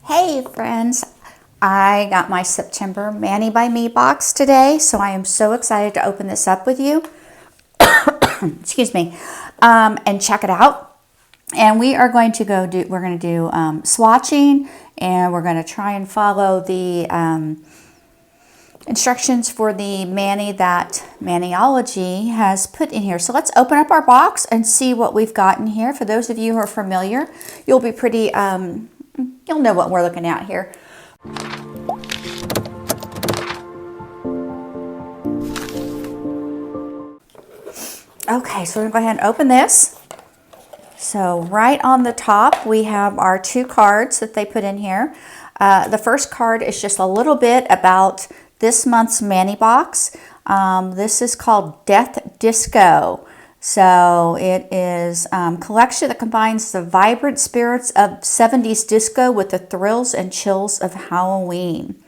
Hey friends, I got my September Mani by Me box today, so I am so excited to open this up with you. Excuse me, and check it out. And we are going to do swatching, and we're going to try and follow the instructions for the Mani that Maniology has put in here. So let's open up our box and see what we've got in here. For those of you who are familiar, you'll be pretty you'll know what we're looking at here. Okay, so we're going to go ahead and open this. So right on the top, we have our two cards that they put in here. The first card is just a little bit about this month's Mani box. This is called Death Disco. So it is a collection that combines the vibrant spirits of 70s disco with the thrills and chills of Halloween.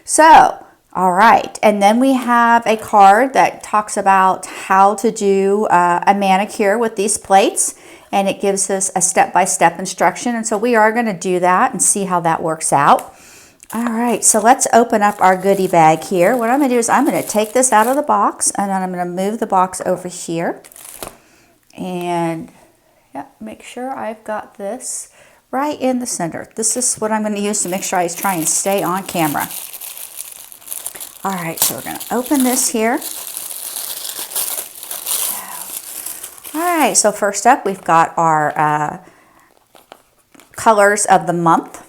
So, all right. And then we have a card that talks about how to do a manicure with these plates. And it gives us a step-by-step instruction. And so we are going to do that and see how that works out. All right, so let's open up our goodie bag here. What I'm going to do is I'm going to take this out of the box, and then I'm going to move the box over here. And yeah, make sure I've got this right in the center. This is what I'm going to use to make sure I try and stay on camera. All right, so we're going to open this here. All right, so first up, we've got our colors of the month.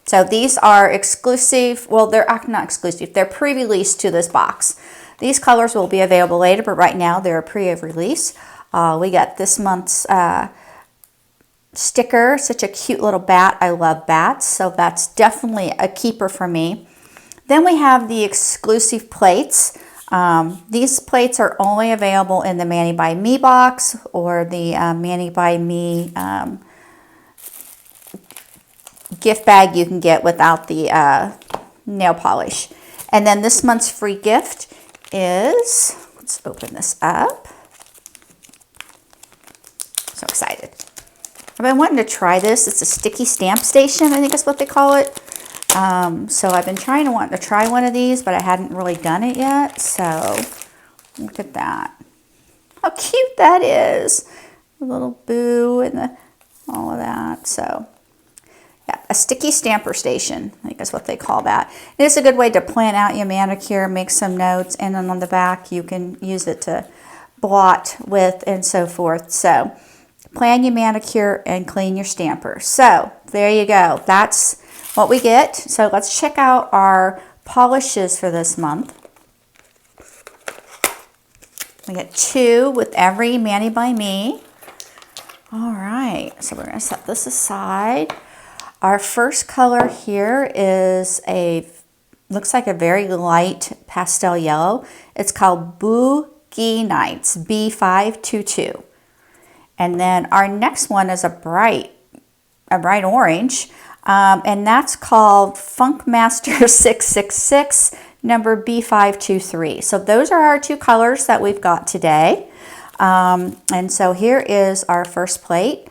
So these are exclusive, well, they're not exclusive, they're pre-released to this box. These colors will be available later, but right now they're pre-release. We got this month's sticker, such a cute little bat. I love bats, so that's definitely a keeper for me. Then we have the exclusive plates. These plates are only available in the Mani by Me box or the Mani by Me gift bag you can get without the nail polish. And then this month's free gift is, let's open this up. So excited. I've been wanting to try this. It's a sticky stamp station, I think that's what they call it. So I've been wanting to try one of these, but I hadn't really done it yet. So look at that. How cute that is. A little boo and all of that. So yeah, a sticky stamper station, I think that's what they call that. It's a good way to plan out your manicure, make some notes, and then on the back you can use it to blot with and so forth. So plan your manicure and clean your stamper. So there you go. That's what we get. So let's check out our polishes for this month. We get 2 with every Mani by Me. All right, so we're going to set this aside. Our first color here is looks like a very light pastel yellow. It's called Boogie Nights, B522. And then our next one is a bright orange, and that's called Funk Master 666, number B523. So those are our 2 colors that we've got today. And so here is our first plate.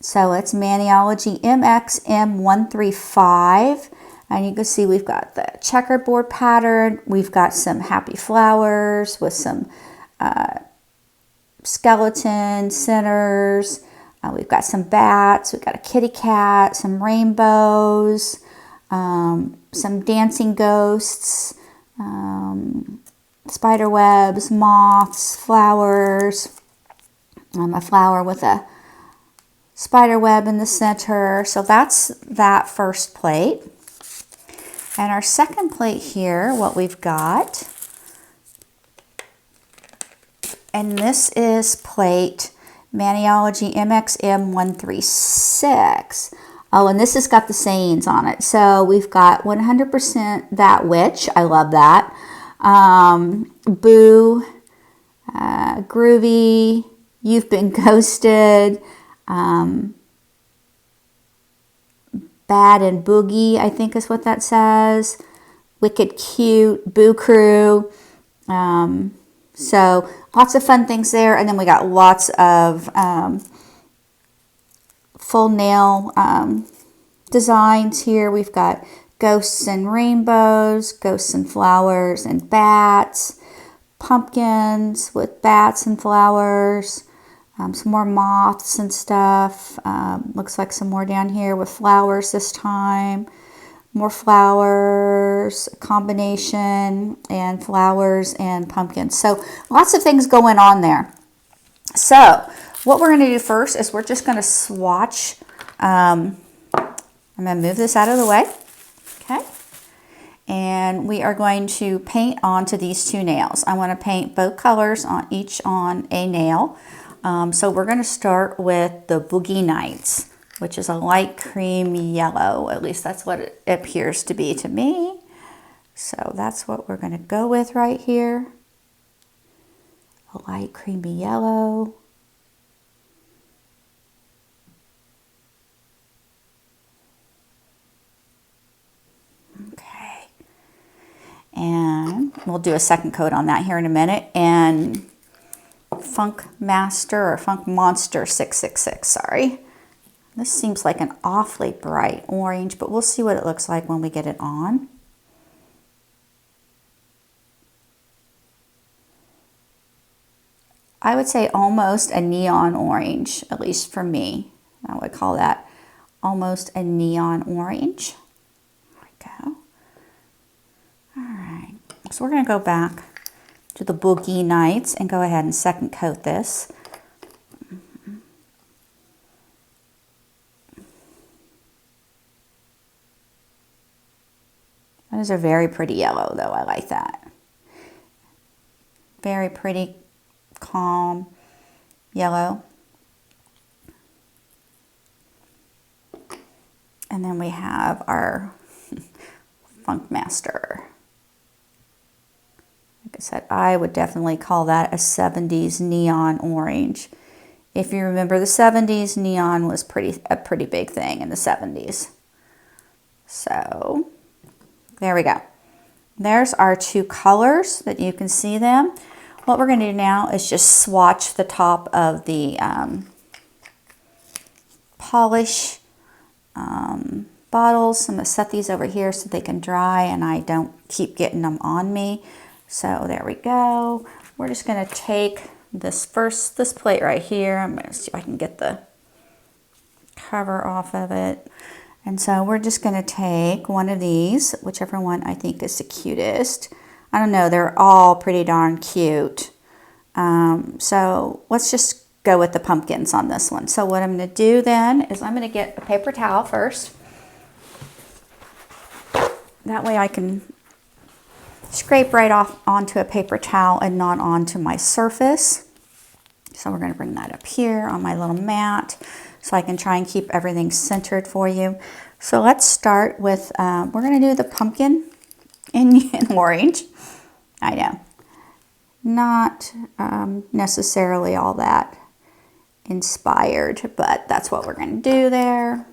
So it's Maniology MXM135. And you can see we've got the checkerboard pattern. We've got some happy flowers with some skeleton centers. We've got some bats. We've got a kitty cat, some rainbows, some dancing ghosts, spider webs, moths, flowers, a flower with a spider web in the center. So that's that first plate. And our second plate here, what we've got, and this is plate Maniology MXM136. Oh, and this has got the sayings on it. So we've got 100% That Witch. I love that. Boo, Groovy, You've Been Ghosted, Bad and Boogie, I think is what that says. Wicked Cute, Boo Crew. So lots of fun things there. And then we got lots of full nail designs here. We've got ghosts and rainbows, ghosts and flowers and bats, pumpkins with bats and flowers, some more moths and stuff. Looks like some more down here with flowers this time. More flowers, combination, and flowers and pumpkins. So lots of things going on there. So what we're going to do first is we're just going to swatch. I'm going to move this out of the way. Okay. And we are going to paint onto these two nails. I want to paint both colors on each on a nail. So we're going to start with the Boogie Nights, which is a light cream yellow. At least that's what it appears to be to me. So that's what we're going to go with right here. A light creamy yellow. Okay. And we'll do a second coat on that here in a minute. And Funk Master or Funk Monster 666, sorry. This seems like an awfully bright orange, but we'll see what it looks like when we get it on. I would say almost a neon orange, at least for me. I would call that almost a neon orange. There we go. All right, so we're going to go back to the Boogie Nights and go ahead and second coat this. That is a very pretty yellow, though. I like that. Very pretty, calm yellow. And then we have our Funk Master. Like I said, I would definitely call that a 70s neon orange. If you remember the 70s, neon was a pretty big thing in the 70s. So there we go. There's our two colors that you can see them. What we're going to do now is just swatch the top of the polish bottles. I'm going to set these over here so they can dry and I don't keep getting them on me. So there we go. We're just going to take this plate right here. I'm going to see if I can get the cover off of it. And so we're just going to take one of these, whichever one I think is the cutest. I don't know, they're all pretty darn cute. So let's just go with the pumpkins on this one. So what I'm going to do then is I'm going to get a paper towel first. That way I can scrape right off onto a paper towel and not onto my surface. So we're going to bring that up here on my little mat so I can try and keep everything centered for you. So let's start with, we're going to do the pumpkin in orange. I know, not necessarily all that inspired, but that's what we're going to do there.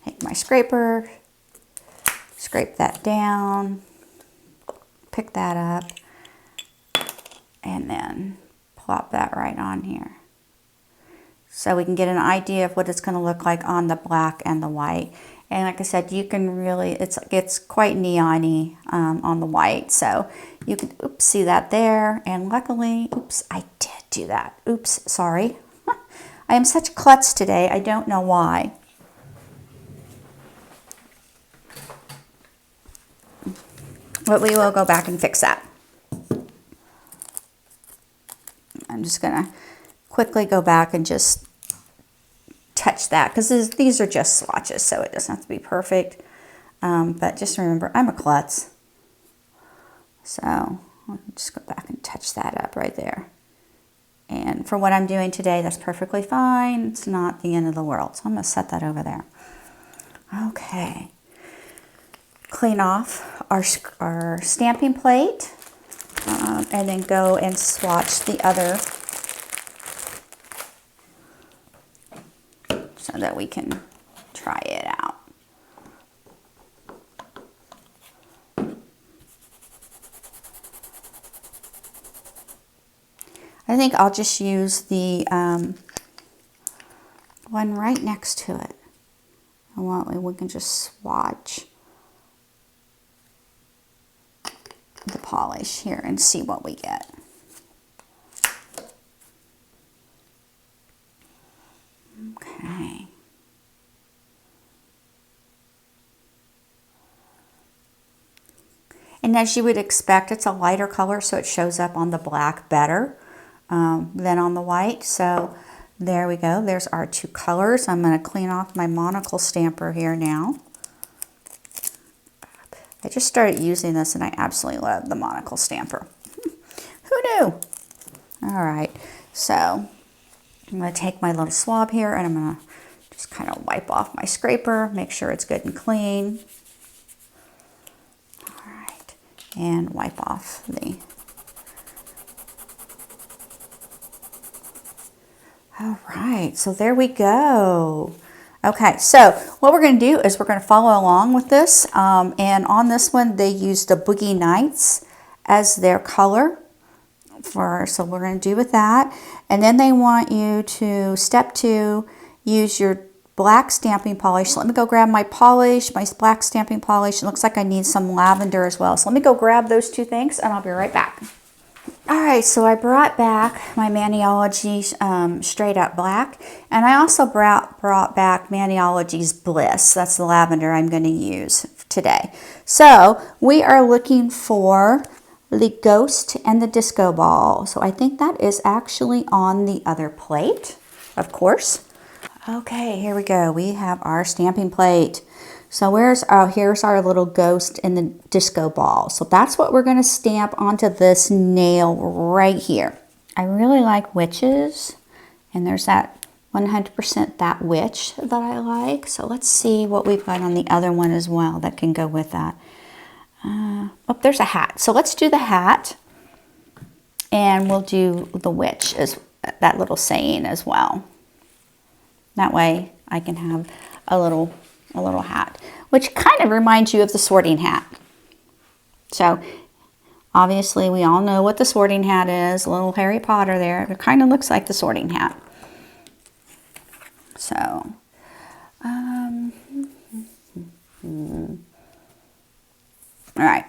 Take my scraper, scrape that down, pick that up, and then plop that right on here. So we can get an idea of what it's going to look like on the black and the white. And like I said, you can really, it's quite neon-y on the white. So you can, oops, see that there. And luckily, oops, I did do that. Oops, sorry. I am such a klutz today. I don't know why. But we will go back and fix that. I'm just going to quickly go back and just touch that because these are just swatches, so it doesn't have to be perfect. But just remember, I'm a klutz. So I'll just go back and touch that up right there. And for what I'm doing today, that's perfectly fine. It's not the end of the world. So I'm going to set that over there. Okay. Clean off our stamping plate. And then go and swatch the other so that we can try it out. I think I'll just use the one right next to it. We can just swatch the polish here and see what we get. Okay. And as you would expect, it's a lighter color, so it shows up on the black better than on the white. So there we go. There's our two colors. I'm going to clean off my monocle stamper here now. I just started using this and I absolutely love the monocle stamper. Who knew? All right, so I'm going to take my little swab here and I'm going to just kind of wipe off my scraper, make sure it's good and clean. All right, and wipe off the... All right, so there we go. Okay, so what we're going to do is we're going to follow along with this. And on this one, they used the Boogie Nights as their color. So we're going to do with that. And then they want you to, step 2, use your black stamping polish. So let me go grab my polish, my black stamping polish. It looks like I need some lavender as well. So let me go grab those two things and I'll be right back. All right, so I brought back my Maniology Straight Up Black, and I also brought back Maniology's Bliss. That's the lavender I'm going to use today. So we are looking for the Ghost and the Disco Ball. So I think that is actually on the other plate, of course. Okay, here we go. We have our stamping plate. So here's our little Ghost in the Disco Ball. So that's what we're going to stamp onto this nail right here. I really like witches, and there's that 100% that witch that I like. So let's see what we've got on the other one as well that can go with that. Oh, there's a hat. So let's do the hat, and we'll do the witch as that little saying as well. That way I can have a little hat, which kind of reminds you of the Sorting Hat. So obviously we all know what the Sorting Hat is, a little Harry Potter there. It kind of looks like the Sorting Hat. So, all right.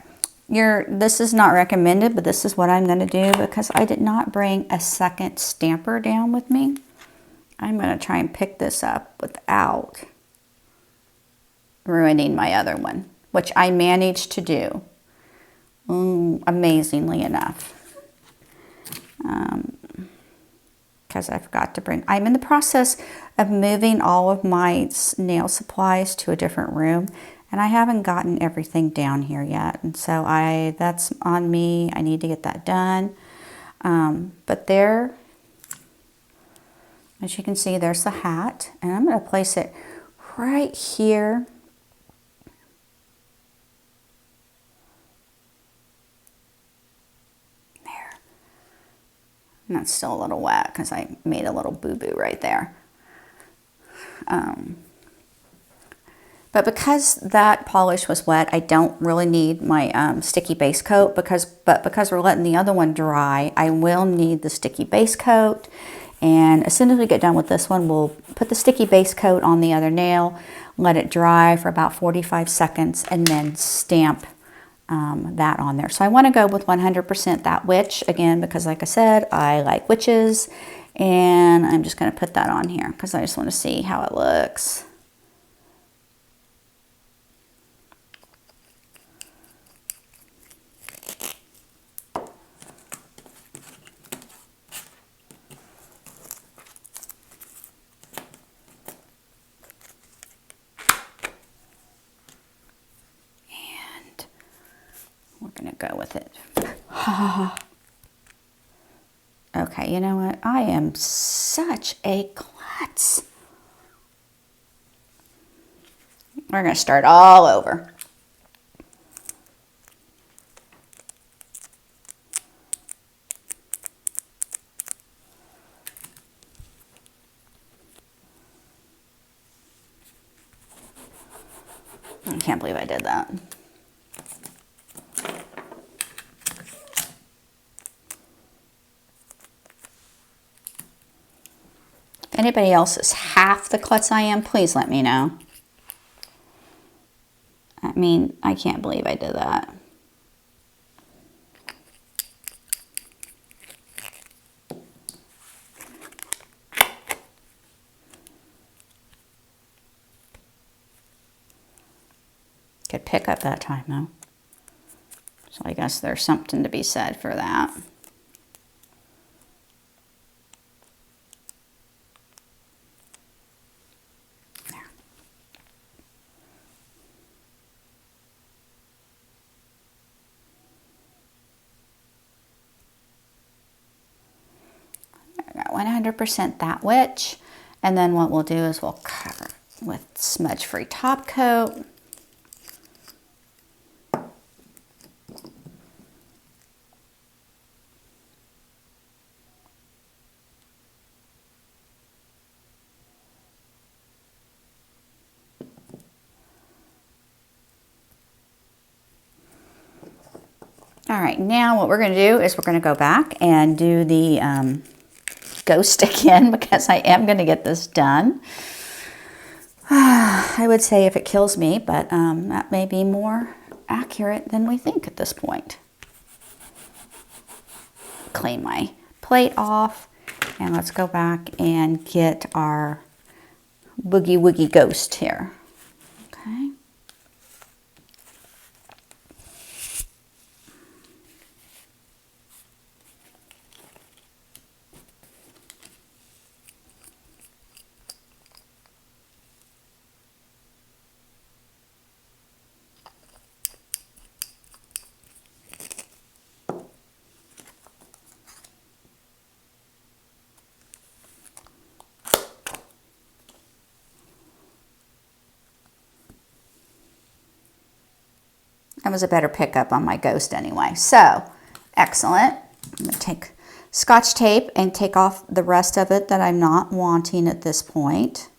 This is not recommended, but this is what I'm going to do because I did not bring a second stamper down with me. I'm going to try and pick this up without ruining my other one, which I managed to do amazingly enough. Because I forgot to bring, I'm in the process of moving all of my nail supplies to a different room, and I haven't gotten everything down here yet, and so that's on me. I need to get that done. But there, as you can see, there's the hat, and I'm going to place it right here. There. And that's still a little wet because I made a little boo-boo right there. But because that polish was wet, I don't really need my sticky base coat, but because we're letting the other one dry, I will need the sticky base coat. And as soon as we get done with this one, we'll put the sticky base coat on the other nail, let it dry for about 45 seconds, and then stamp that on there. So I want to go with 100% that witch, again, because like I said, I like witches. And I'm just going to put that on here because I just want to see how it looks. We're going to go with it. Okay, you know what? I am such a klutz. We're going to start all over. I can't believe I did that. anybody else is half the klutz I am, please let me know. I mean, I can't believe I did that. Good pickup that time though. So I guess there's something to be said for that. There. 100% that witch. And then what we'll do is we'll cover with smudge-free top coat. All right, now what we're going to do is we're going to go back and do the ghost again because I am going to get this done. I would say if it kills me, but that may be more accurate than we think at this point. Clean my plate off and let's go back and get our boogie woogie ghost here. Okay. That was a better pickup on my ghost anyway. So, excellent. I'm going to take Scotch tape and take off the rest of it that I'm not wanting at this point.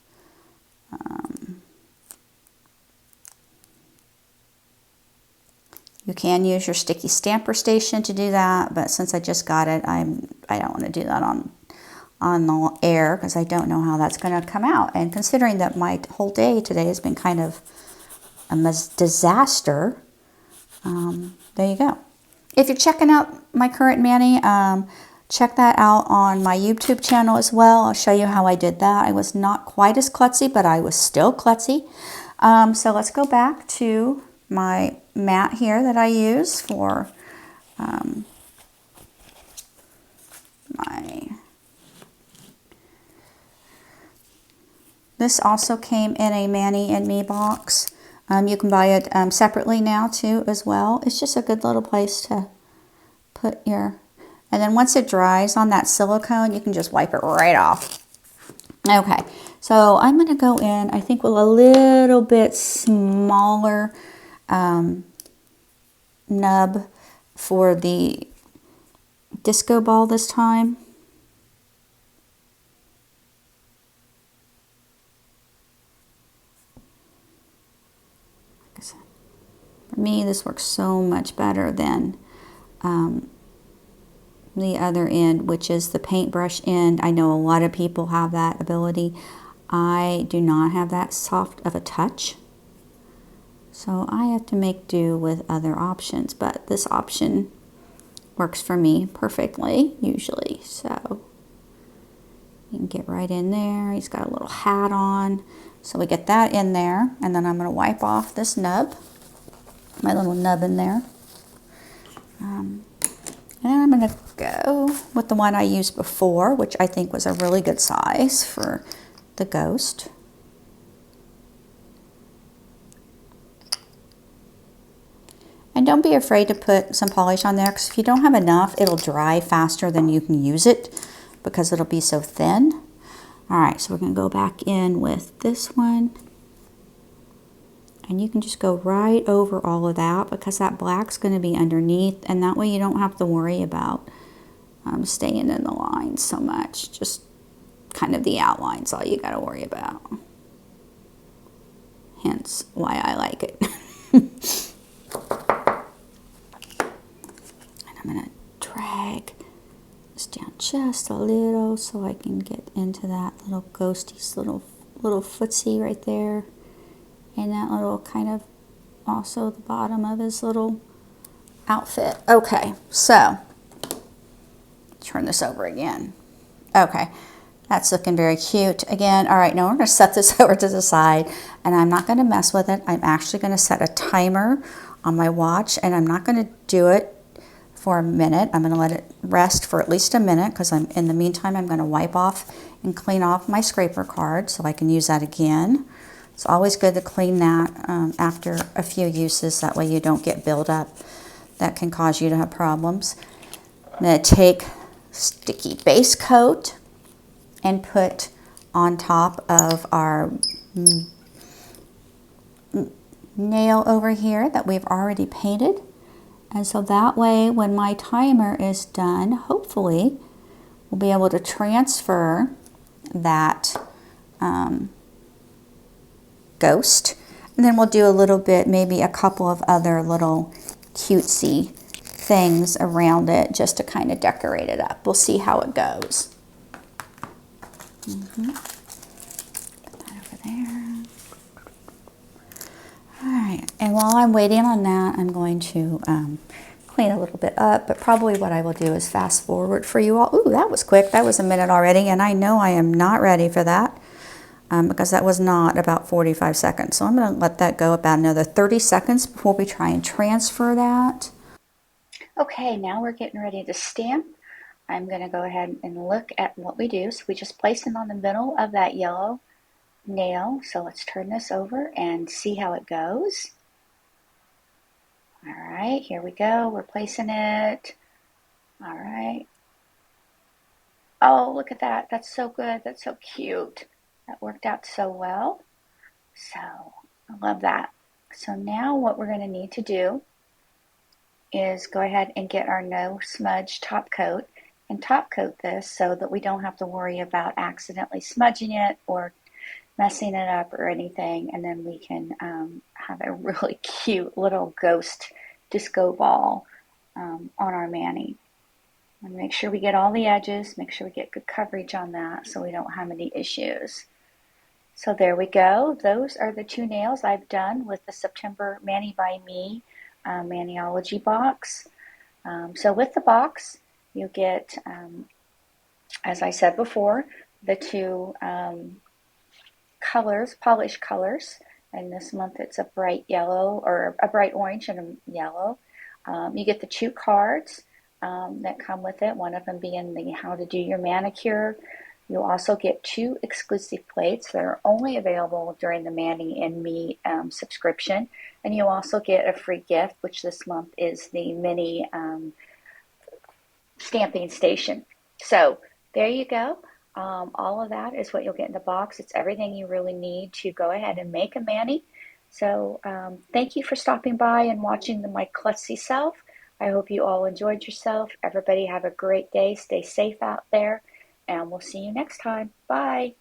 You can use your sticky stamper station to do that, but since I just got it, I don't want to do that on the air because I don't know how that's going to come out. And considering that my whole day today has been kind of a disaster, there you go. If you're checking out my current mani, check that out on my YouTube channel as well. I'll show you how I did that. I was not quite as klutzy, but I was still klutzy. So let's go back to my mat here that I use for this also came in a Mani and Me box. You can buy it separately now too as well. It's just a good little place to put your, and then once it dries on that silicone, you can just wipe it right off. Okay, so I'm going to go in, I think with a little bit smaller nub for the disco ball this time. For me, this works so much better than the other end, which is the paintbrush end. I know a lot of people have that ability. I do not have that soft of a touch. So I have to make do with other options, but this option works for me perfectly, usually. So you can get right in there. He's got a little hat on. So we get that in there, and then I'm going to wipe off this nub, my little nub in there. And I'm going to go with the one I used before, which I think was a really good size for the ghost. And don't be afraid to put some polish on there, because if you don't have enough, it'll dry faster than you can use it because it'll be so thin. All right, so we're going to go back in with this one. And you can just go right over all of that because that black's going to be underneath, and that way you don't have to worry about staying in the lines so much. Just kind of the outlines, all you got to worry about. Hence why I like it. And I'm going to drag this down just a little so I can get into that little ghosties little footsie right there, and that little kind of also the bottom of his little outfit. Okay, so turn this over again. Okay, that's looking very cute again. All right, now we're going to set this over to the side, and I'm not going to mess with it. I'm actually going to set a timer on my watch, and I'm not going to do it for a minute. I'm going to let it rest for at least a minute, because in the meantime I'm going to wipe off and clean off my scraper card so I can use that again. It's always good to clean that after a few uses. That way you don't get buildup that can cause you to have problems. I'm going to take sticky base coat and put on top of our nail over here that we've already painted. And so that way when my timer is done, hopefully we'll be able to transfer that ghost. And then we'll do a little bit, maybe a couple of other little cutesy things around it just to kind of decorate it up. We'll see how it goes. Put that over there. Alright, and while I'm waiting on that, I'm going to clean a little bit up, but probably what I will do is fast forward for you all. Ooh, that was quick. That was a minute already, and I know I am not ready for that because that was not about 45 seconds. So I'm going to let that go about another 30 seconds before we try and transfer that. Okay, now we're getting ready to stamp. I'm going to go ahead and look at what we do. So we just place it on the middle of that yellow nail. So let's turn this over and see how it goes. All right, here we go. We're placing it. All right. Oh, look at that. That's so good. That's so cute. That worked out so well. So I love that. So now what we're going to need to do is go ahead and get our no smudge top coat and top coat this so that we don't have to worry about accidentally smudging it or messing it up or anything, and then we can have a really cute little ghost disco ball on our mani. And make sure we get all the edges, make sure we get good coverage on that so we don't have any issues. So there we go. Those are the two nails I've done with the September Mani by Me Maniology box. So with the box, you get, as I said before, the two colors, polished colors, and this month it's a bright yellow or a bright orange and a yellow. You get the two cards that come with it, one of them being the how to do your manicure. You'll also get two exclusive plates that are only available during the Mani and Me subscription, and you also get a free gift, which this month is the mini stamping station. So there you go. All of that is what you'll get in the box. It's everything you really need to go ahead and make a mani. So thank you for stopping by and watching my klutzy self. I hope you all enjoyed yourself. Everybody have a great day. Stay safe out there, and we'll see you next time. Bye.